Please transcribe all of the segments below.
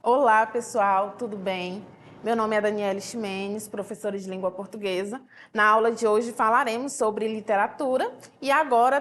Olá, pessoal, tudo bem? Meu nome é Daniele Ximenes, professora de língua portuguesa. Na aula de hoje falaremos sobre literatura e agora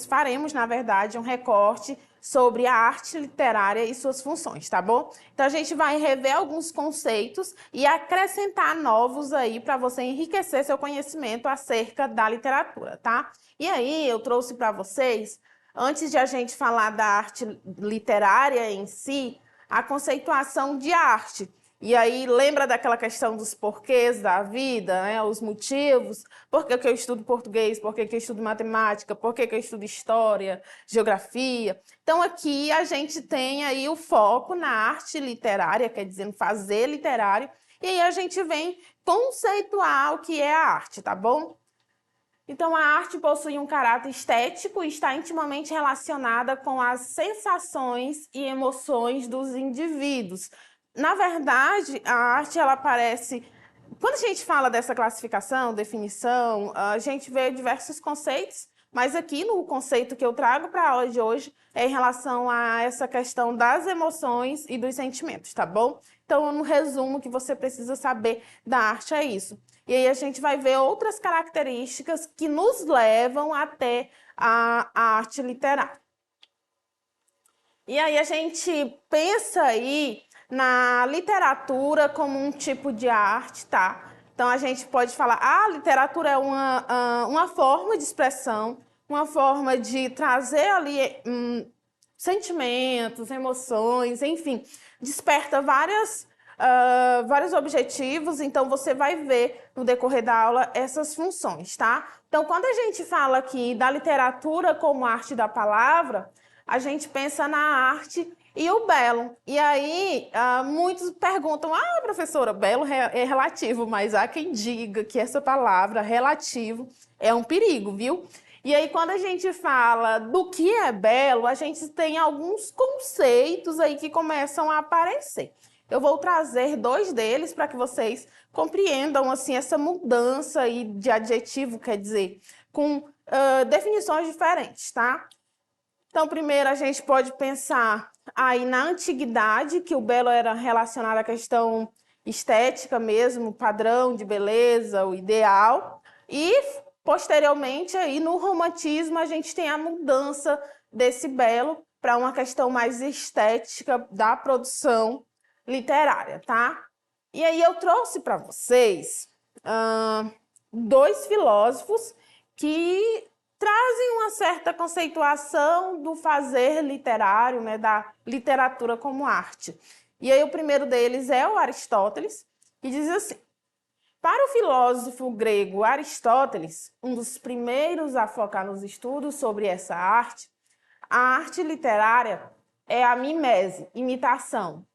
faremos, na verdade, um recorte sobre a arte literária e suas funções, tá bom? Então a gente vai rever alguns conceitos e acrescentar novos aí para você enriquecer seu conhecimento acerca da literatura, tá? E aí eu trouxe para vocês, antes de a gente falar da arte literária em si, a conceituação de arte. E aí, lembra daquela questão dos porquês da vida, né? Os motivos, por que eu estudo português, por que eu estudo matemática, por que eu estudo história, geografia. Então, aqui a gente tem aí o foco na arte literária, quer dizer, no fazer literário, e aí a gente vem conceituar o que é a arte, tá bom? Então, a arte possui um caráter estético e está intimamente relacionada com as sensações e emoções dos indivíduos. Na verdade, a arte, ela aparece... Quando a gente fala dessa classificação, definição, a gente vê diversos conceitos, mas aqui no conceito que eu trago para a aula de hoje é em relação a essa questão das emoções e dos sentimentos, tá bom? Então, no resumo, que você precisa saber da arte é isso. E aí a gente vai ver outras características que nos levam até a arte literária. E aí a gente pensa aí na literatura como um tipo de arte, tá? Então a gente pode falar, a literatura é uma forma de expressão, uma forma de trazer ali sentimentos, emoções, enfim, desperta vários objetivos, então você vai ver no decorrer da aula essas funções, tá? Então, quando a gente fala aqui da literatura como arte da palavra, a gente pensa na arte e o belo. E aí, muitos perguntam, professora, belo é relativo, mas há quem diga que essa palavra relativo é um perigo, viu? E aí, quando a gente fala do que é belo, a gente tem alguns conceitos aí que começam a aparecer. Eu vou trazer dois deles para que vocês compreendam assim, essa mudança aí de adjetivo, quer dizer, com definições diferentes, tá? Então, primeiro a gente pode pensar aí na antiguidade, que o belo era relacionado à questão estética mesmo, padrão de beleza, o ideal. E, posteriormente, aí no romantismo, a gente tem a mudança desse belo para uma questão mais estética da produção literária, tá? E aí eu trouxe para vocês dois filósofos que trazem uma certa conceituação do fazer literário, né, da literatura como arte. E aí o primeiro deles é o Aristóteles, que diz assim: para o filósofo grego Aristóteles, um dos primeiros a focar nos estudos sobre essa arte, a arte literária é a mimese, imitação.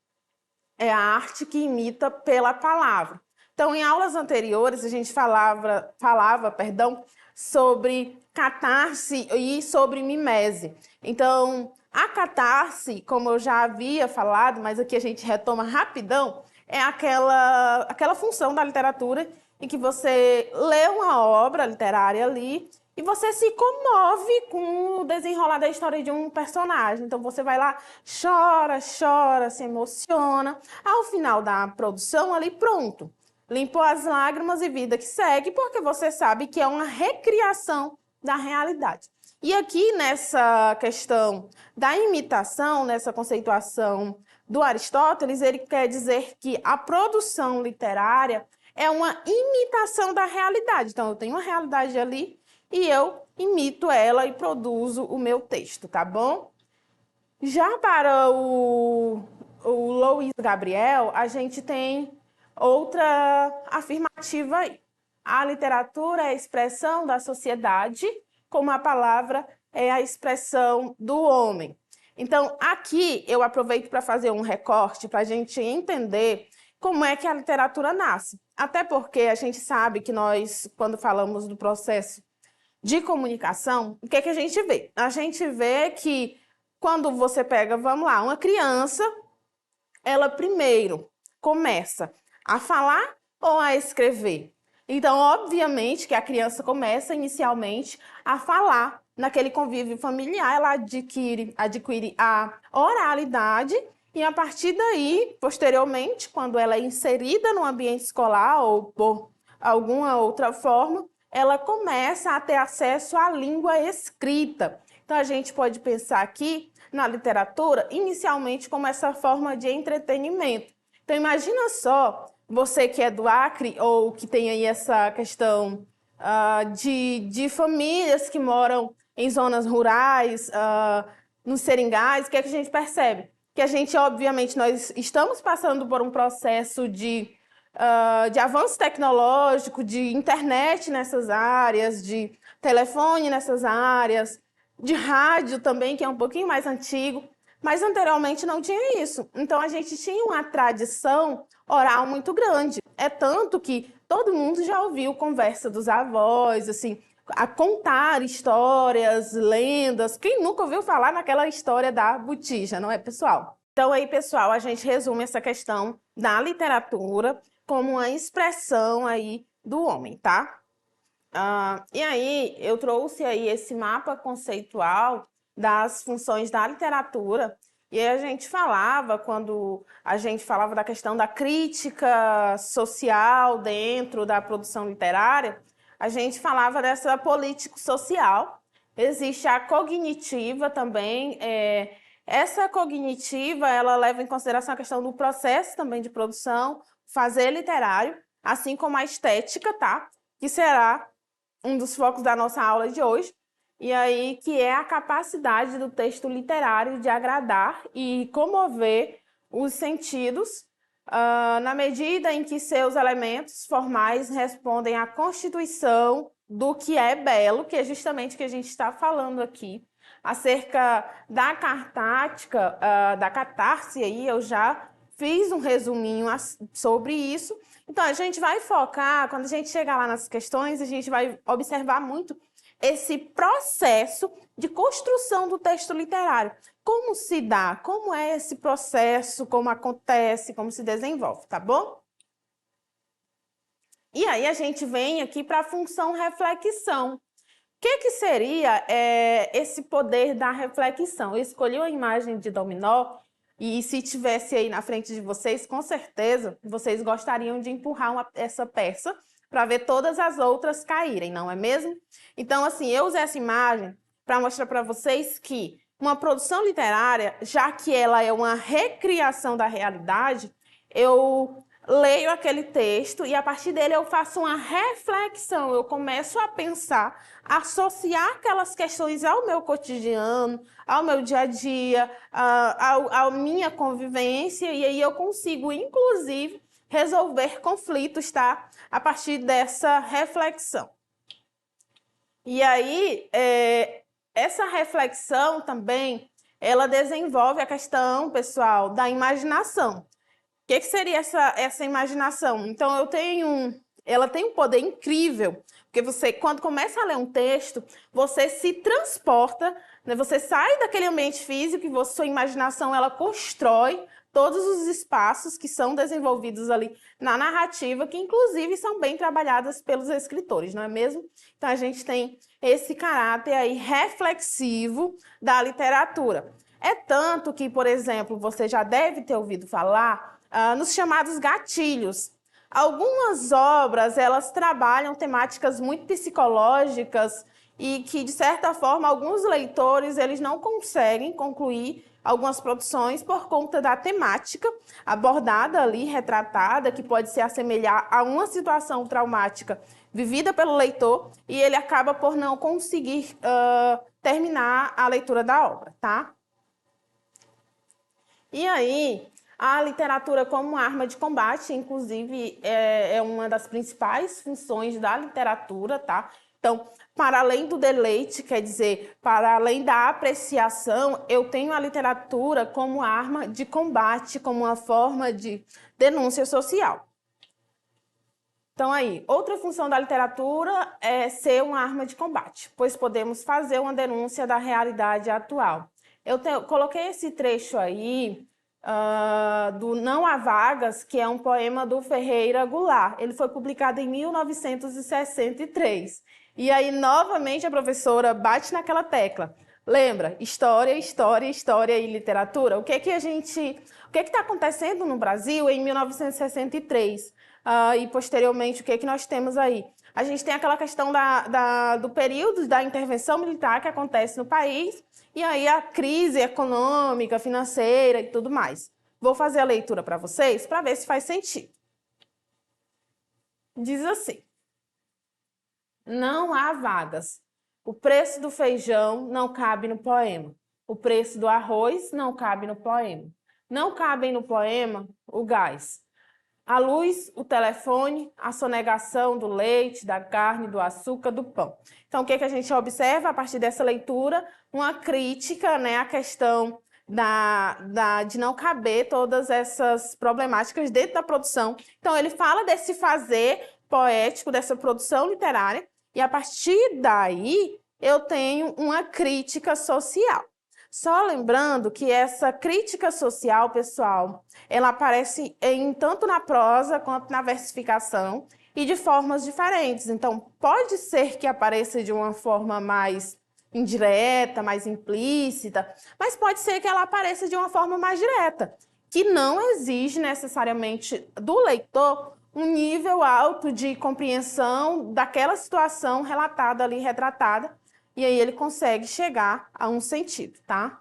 É a arte que imita pela palavra. Então, em aulas anteriores, a gente falava sobre catarse e sobre mimese. Então, a catarse, como eu já havia falado, mas aqui a gente retoma rapidão, é aquela função da literatura em que você lê uma obra literária ali e você se comove com o desenrolar da história de um personagem. Então, você vai lá, chora, se emociona. Ao final da produção, ali, pronto. Limpou as lágrimas e vida que segue, porque você sabe que é uma recriação da realidade. E aqui, nessa questão da imitação, nessa conceituação do Aristóteles, ele quer dizer que a produção literária é uma imitação da realidade. Então, eu tenho uma realidade ali e eu imito ela e produzo o meu texto, tá bom? Já para o Luiz Gabriel, a gente tem outra afirmativa aí. A literatura é a expressão da sociedade, como a palavra é a expressão do homem. Então, aqui eu aproveito para fazer um recorte para a gente entender como é que a literatura nasce. Até porque a gente sabe que nós, quando falamos do processo de comunicação, o que é que a gente vê? A gente vê que quando você pega, vamos lá, uma criança, ela primeiro começa a falar ou a escrever? Então, obviamente que a criança começa inicialmente a falar. Naquele convívio familiar, ela adquire a oralidade e a partir daí, posteriormente, quando ela é inserida no ambiente escolar ou por alguma outra forma, ela começa a ter acesso à língua escrita. Então, a gente pode pensar aqui na literatura, inicialmente como essa forma de entretenimento. Então, imagina só, você que é do Acre ou que tem aí essa questão de famílias que moram em zonas rurais, nos seringais, o que é que a gente percebe? Que a gente, obviamente, nós estamos passando por um processo de avanço tecnológico, de internet nessas áreas, de telefone nessas áreas, de rádio também, que é um pouquinho mais antigo, mas anteriormente não tinha isso. Então a gente tinha uma tradição oral muito grande. É tanto que todo mundo já ouviu conversa dos avós, assim, a contar histórias, lendas. Quem nunca ouviu falar naquela história da botija, não é, pessoal? Então aí, pessoal, a gente resume essa questão da literatura como uma expressão aí do homem, tá? E aí, eu trouxe aí esse mapa conceitual das funções da literatura, e aí a gente falava, quando a gente falava da questão da crítica social dentro da produção literária, a gente falava dessa político-social. Existe a cognitiva também. Essa cognitiva, ela leva em consideração a questão do processo também de produção, fazer literário, assim como a estética, tá? Que será um dos focos da nossa aula de hoje, e aí que é a capacidade do texto literário de agradar e comover os sentidos, na medida em que seus elementos formais respondem à constituição do que é belo, que é justamente o que a gente está falando aqui. Acerca da cartática, da catarse, aí eu já fiz um resuminho sobre isso. Então, a gente vai focar, quando a gente chegar lá nas questões, a gente vai observar muito esse processo de construção do texto literário. Como se dá, como é esse processo, como acontece, como se desenvolve, tá bom? E aí a gente vem aqui para a função reflexão. O que seria esse poder da reflexão? Eu escolhi uma imagem de dominó e se tivesse aí na frente de vocês, com certeza, vocês gostariam de empurrar essa peça para ver todas as outras caírem, não é mesmo? Então, assim, eu usei essa imagem para mostrar para vocês que uma produção literária, já que ela é uma recriação da realidade, eu leio aquele texto e a partir dele eu faço uma reflexão, eu começo a pensar, associar aquelas questões ao meu cotidiano, ao meu dia a dia, à minha convivência, e aí eu consigo, inclusive, resolver conflitos, tá? A partir dessa reflexão. E aí, essa reflexão também, ela desenvolve a questão, pessoal, da imaginação. O que seria essa imaginação? Então, ela tem um poder incrível, porque você, quando começa a ler um texto, você se transporta, né? Você sai daquele ambiente físico e sua imaginação ela constrói todos os espaços que são desenvolvidos ali na narrativa, que inclusive são bem trabalhadas pelos escritores, não é mesmo? Então, a gente tem esse caráter aí reflexivo da literatura. É tanto que, por exemplo, você já deve ter ouvido falar nos chamados gatilhos. Algumas obras, elas trabalham temáticas muito psicológicas e que, de certa forma, alguns leitores eles não conseguem concluir algumas produções por conta da temática abordada ali, retratada, que pode se assemelhar a uma situação traumática vivida pelo leitor e ele acaba por não conseguir terminar a leitura da obra, tá? E aí, a literatura como arma de combate, inclusive, é uma das principais funções da literatura, tá? Então, para além do deleite, quer dizer, para além da apreciação, eu tenho a literatura como arma de combate, como uma forma de denúncia social. Então, aí, outra função da literatura é ser uma arma de combate, pois podemos fazer uma denúncia da realidade atual. Coloquei esse trecho aí do Não Há Vagas, que é um poema do Ferreira Goulart. Ele foi publicado em 1963. E aí, novamente, a professora bate naquela tecla. Lembra? História, história, história e literatura. O que está acontecendo no Brasil em 1963? E posteriormente, o que nós temos aí? A gente tem aquela questão do período da intervenção militar que acontece no país, e aí a crise econômica, financeira e tudo mais. Vou fazer a leitura para vocês para ver se faz sentido. Diz assim: não há vagas. O preço do feijão não cabe no poema. O preço do arroz não cabe no poema. Não cabem no poema o gás, a luz, o telefone, a sonegação do leite, da carne, do açúcar, do pão. Então, o que a gente observa a partir dessa leitura? Uma crítica, né, à questão de não caber todas essas problemáticas dentro da produção. Então, ele fala desse fazer poético, dessa produção literária, e a partir daí eu tenho uma crítica social. Só lembrando que essa crítica social, pessoal, ela aparece tanto na prosa quanto na versificação e de formas diferentes. Então, pode ser que apareça de uma forma mais indireta, mais implícita, mas pode ser que ela apareça de uma forma mais direta, que não exige necessariamente do leitor um nível alto de compreensão daquela situação relatada ali, retratada, e aí ele consegue chegar a um sentido, tá?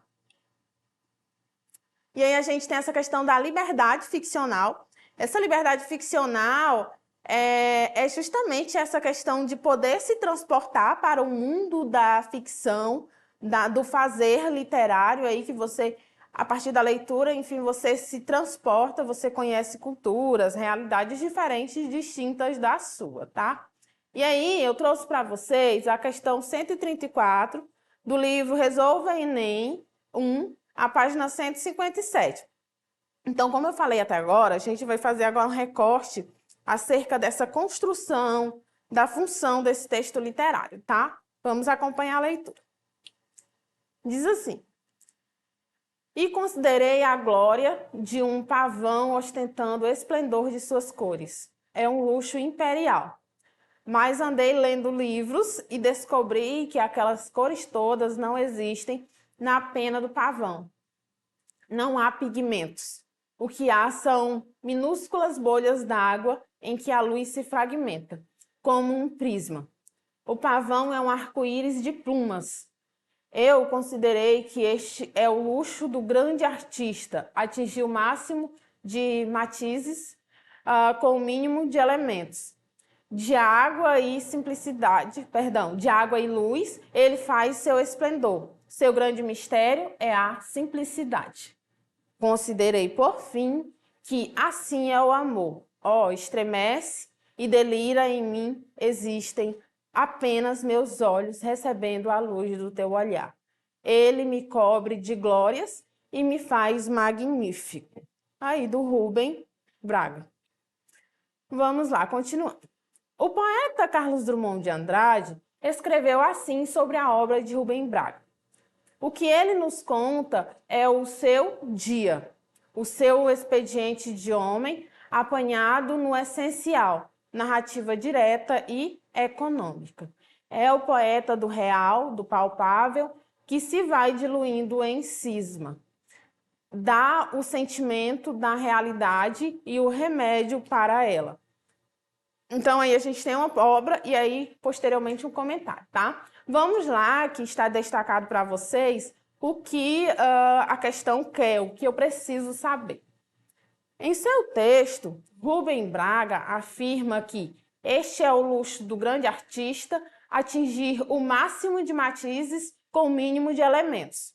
E aí a gente tem essa questão da liberdade ficcional. Essa liberdade ficcional é justamente essa questão de poder se transportar para o mundo da ficção, do fazer literário, aí que você, a partir da leitura, enfim, você se transporta, você conhece culturas, realidades diferentes e distintas da sua, tá? E aí, eu trouxe para vocês a questão 134 do livro Resolva Enem 1, a página 157. Então, como eu falei até agora, a gente vai fazer agora um recorte acerca dessa construção da função desse texto literário, tá? Vamos acompanhar a leitura. Diz assim: e considerei a glória de um pavão ostentando o esplendor de suas cores. É um luxo imperial. Mas andei lendo livros e descobri que aquelas cores todas não existem na pena do pavão. Não há pigmentos. O que há são minúsculas bolhas d'água em que a luz se fragmenta, como um prisma. O pavão é um arco-íris de plumas. Eu considerei que este é o luxo do grande artista, atingir o máximo de matizes com o mínimo de elementos. De água e de água e luz, ele faz seu esplendor. Seu grande mistério é a simplicidade. Considerei, por fim, que assim é o amor. Estremece e delira em mim, existem apenas meus olhos recebendo a luz do teu olhar. Ele me cobre de glórias e me faz magnífico. Aí, do Rubem Braga. Vamos lá, continuando. O poeta Carlos Drummond de Andrade escreveu assim sobre a obra de Rubem Braga. O que ele nos conta é o seu dia, o seu expediente de homem apanhado no essencial, narrativa direta e econômica. É o poeta do real, do palpável, que se vai diluindo em cisma. Dá o sentimento da realidade e o remédio para ela. Então, aí a gente tem uma obra e aí, posteriormente, um comentário, tá? Vamos lá, que está destacado para vocês o que a questão quer, o que eu preciso saber. Em seu texto, Rubem Braga afirma que este é o luxo do grande artista, atingir o máximo de matizes com o mínimo de elementos.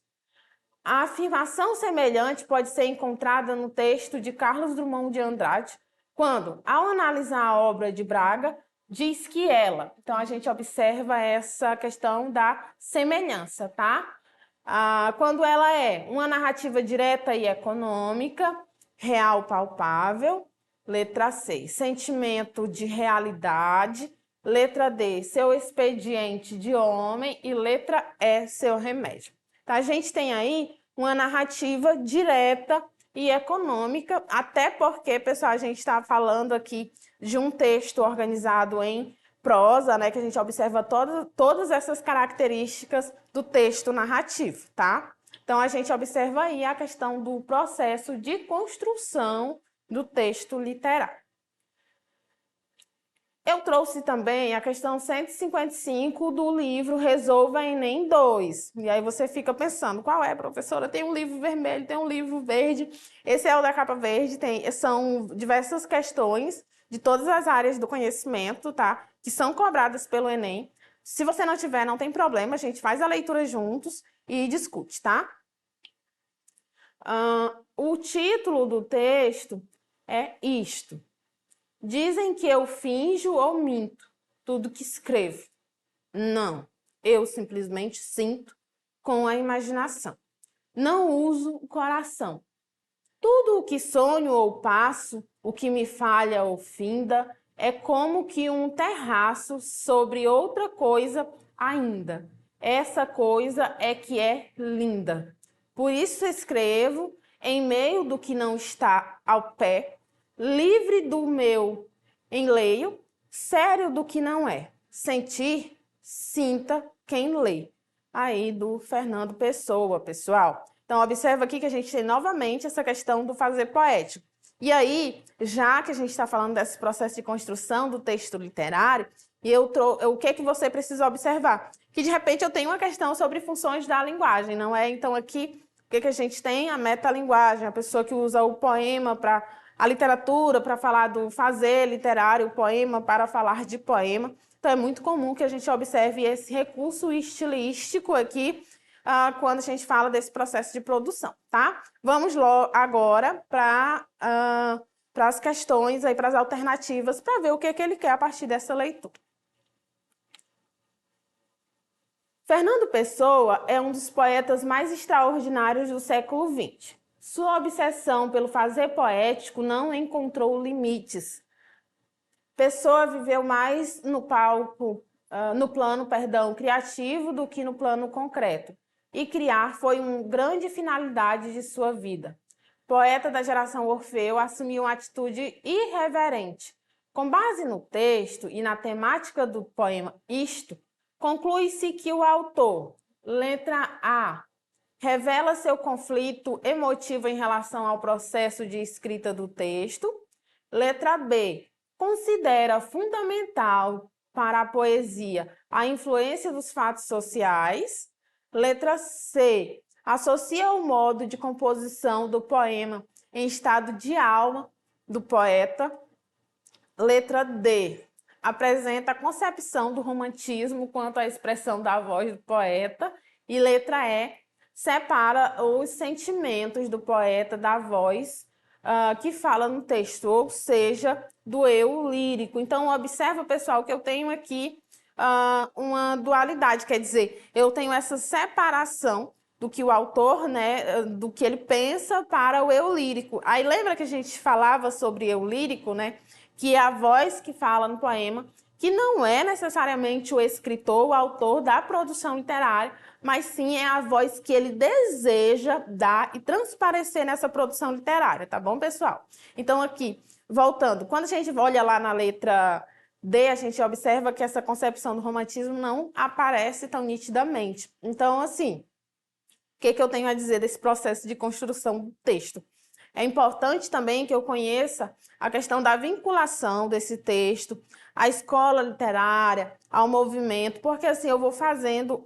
A afirmação semelhante pode ser encontrada no texto de Carlos Drummond de Andrade, quando, ao analisar a obra de Braga, diz que ela... Então, a gente observa essa questão da semelhança, tá? Quando ela é uma narrativa direta e econômica, real palpável, Letra C, sentimento de realidade. Letra D, seu expediente de homem. E letra E, seu remédio. Então, a gente tem aí uma narrativa direta e econômica, até porque, pessoal, a gente está falando aqui de um texto organizado em prosa, né, que a gente observa todas essas características do texto narrativo, tá? Então, a gente observa aí a questão do processo de construção do texto literário. Eu trouxe também a questão 155 do livro Resolva Enem 2. E aí você fica pensando, qual é, professora? Tem um livro vermelho, tem um livro verde. Esse é o da capa verde, são diversas questões de todas as áreas do conhecimento, tá? Que são cobradas pelo Enem. Se você não tiver, não tem problema, a gente faz a leitura juntos e discute, tá? O título do texto é isto. Dizem que eu finjo ou minto tudo que escrevo. Não, eu simplesmente sinto com a imaginação. Não uso o coração. Tudo o que sonho ou passo, o que me falha ou finda, é como que um terraço sobre outra coisa ainda. Essa coisa é que é linda. Por isso escrevo em meio do que não está ao pé, livre do meu enleio, sério do que não é. Sentir, sinta quem lê. Aí do Fernando Pessoa, pessoal. Então, observa aqui que a gente tem novamente essa questão do fazer poético. E aí, já que a gente está falando desse processo de construção do texto literário, o que é que você precisa observar? Que, de repente, eu tenho uma questão sobre funções da linguagem, não é? Então, aqui, o que é que a gente tem? A metalinguagem, a pessoa que usa o poema para a literatura, para falar do fazer literário, o poema para falar de poema. Então, é muito comum que a gente observe esse recurso estilístico aqui, quando a gente fala desse processo de produção, tá? Vamos agora para as questões, para as alternativas, para ver o que ele quer a partir dessa leitura. Fernando Pessoa é um dos poetas mais extraordinários do século XX. Sua obsessão pelo fazer poético não encontrou limites. Pessoa viveu mais no plano criativo do que no plano concreto. E criar foi uma grande finalidade de sua vida. Poeta da geração Orfeu, assumiu uma atitude irreverente. Com base no texto e na temática do poema Isto, conclui-se que o autor, letra A, revela seu conflito emotivo em relação ao processo de escrita do texto. Letra B, considera fundamental para a poesia a influência dos fatos sociais. Letra C, associa o modo de composição do poema em estado de alma do poeta. Letra D, apresenta a concepção do romantismo quanto à expressão da voz do poeta. E letra E, separa os sentimentos do poeta da voz que fala no texto, ou seja, do eu lírico. Então, observa, pessoal, que eu tenho aqui uma dualidade, quer dizer, eu tenho essa separação do que o autor, né, do que ele pensa para o eu lírico. Aí lembra que a gente falava sobre eu lírico, né, que é a voz que fala no poema, que não é necessariamente o escritor, o autor da produção literária, mas sim é a voz que ele deseja dar e transparecer nessa produção literária, tá bom, pessoal? Então, aqui, voltando, quando a gente olha lá na letra D, a gente observa que essa concepção do romantismo não aparece tão nitidamente. Então, assim, o que eu tenho a dizer desse processo de construção do texto? É importante também que eu conheça a questão da vinculação desse texto à escola literária, ao movimento, porque assim eu vou fazendo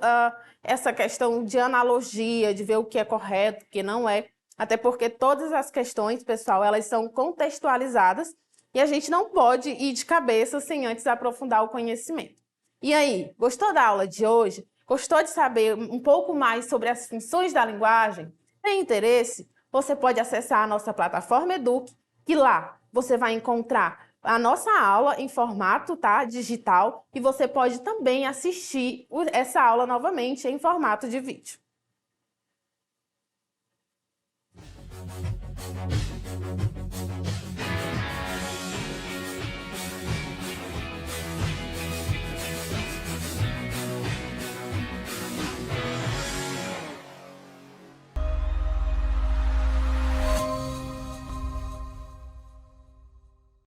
essa questão de analogia, de ver o que é correto, o que não é, até porque todas as questões, pessoal, elas são contextualizadas e a gente não pode ir de cabeça sem antes aprofundar o conhecimento. E aí, gostou da aula de hoje? Gostou de saber um pouco mais sobre as funções da linguagem? Tem interesse? Você pode acessar a nossa plataforma Eduque, que lá você vai encontrar a nossa aula em formato digital e você pode também assistir essa aula novamente em formato de vídeo.